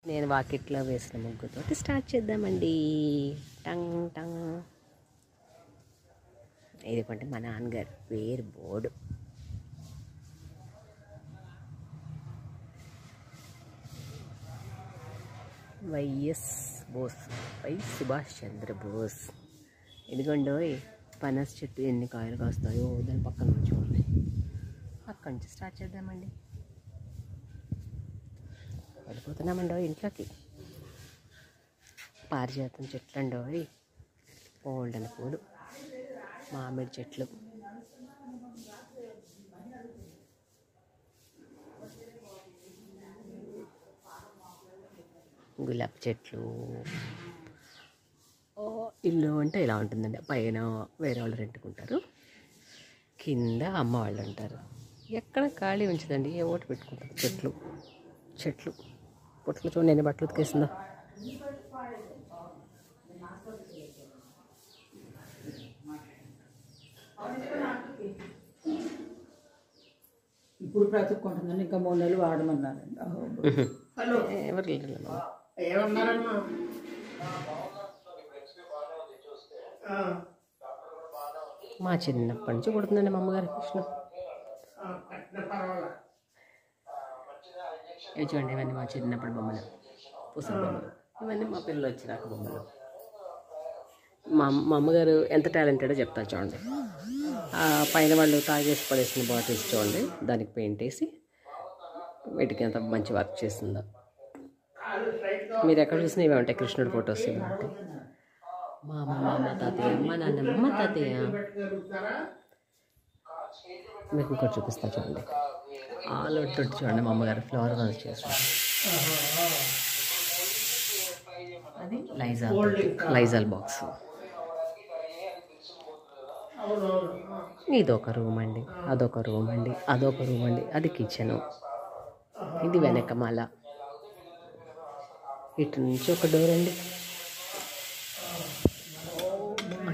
నేను వాకిట్లో వేసిన ముగ్గుతోటి స్టార్ట్ చేద్దామండి. టంగ్ టంగ్. ఇదిగోండి మా నాన్నగారు పేరు board. YS Bose, Y Subhash Chandrabose. ఇదిగోండి పనస చెట్టు ఎన్ని కాయలు కాస్తాయో దాని పక్కన నుంచి ఉంది. అక్కడి నుంచి స్టార్ట్ చేద్దామండి. వెళ్ళిపోతున్నామండో ఇంట్లోకి. పారిజాతం చెట్లు అండో, గోల్డెన్ పూలు, మామిడి చెట్లు, గులాబీ చెట్లు. ఇల్లు అంటే ఇలా ఉంటుందండి. పైన వేరే వాళ్ళు రెంట్కుంటారు, కింద అమ్మ వాళ్ళు ఉంటారు. ఎక్కడ ఖాళీ ఉంచదండి, ఏ ఓటు పెట్టుకుంటారు. చెట్లు చెట్లు పొట్లు చూడండి ఎన్ని బట్టలు ఉతికేసిందో. ఇప్పుడు బ్రతుక్కుంటుందని ఇంకా 3 నెలలు వాడమన్నారండి. ఎవరు మా చిన్నప్పటి నుంచి కుడుతుందండి మా అమ్మగారి కృష్ణ. ఇవి చూడండి, ఇవన్నీ మా చిన్నప్పుడు బొమ్మలు, పుస్తక బొమ్మలు. ఇవన్నీ మా పిల్లలు వచ్చినాక బొమ్మలు. మా అమ్మగారు ఎంత టాలెంటెడో చెప్తారు చూడండి. పైన వాళ్ళు తాగేసి పడేసిన బాటిల్స్ చూడండి, దానికి పెయింట్ వేసి వీటికి ఎంత మంచి వర్క్ చేసిందో. మీరు ఎక్కడ చూసినా ఇవే ఉంటాయి కృష్ణుడి ఫొటోస్. ఇవి ఉంటాయి. మా అమ్మ తాతయ్య, మా నాన్నమ్మ తాతయ్య. మీకు ఇంకోటి చూపిస్తా చూడండి. ఆలు తొట్టి చూడండి, మా అమ్మగారు ఫ్లవర్ వర్క్ చేస్తారు. అది లైజాల్ బాక్స్. ఇదొక రూమ్ అండి, అదొక రూమ్ అండి, అదొక రూమ్ అండి. అది కిచెను. ఇది వెనకమాల. ఇటు నుంచి ఒక డోర్ అండి.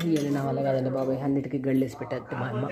ఇవన్నీ నా వల్ల కాదండి బాబాయ్, అన్నిటికీ గళ్ళేసి పెట్టద్దు మా అమ్మ.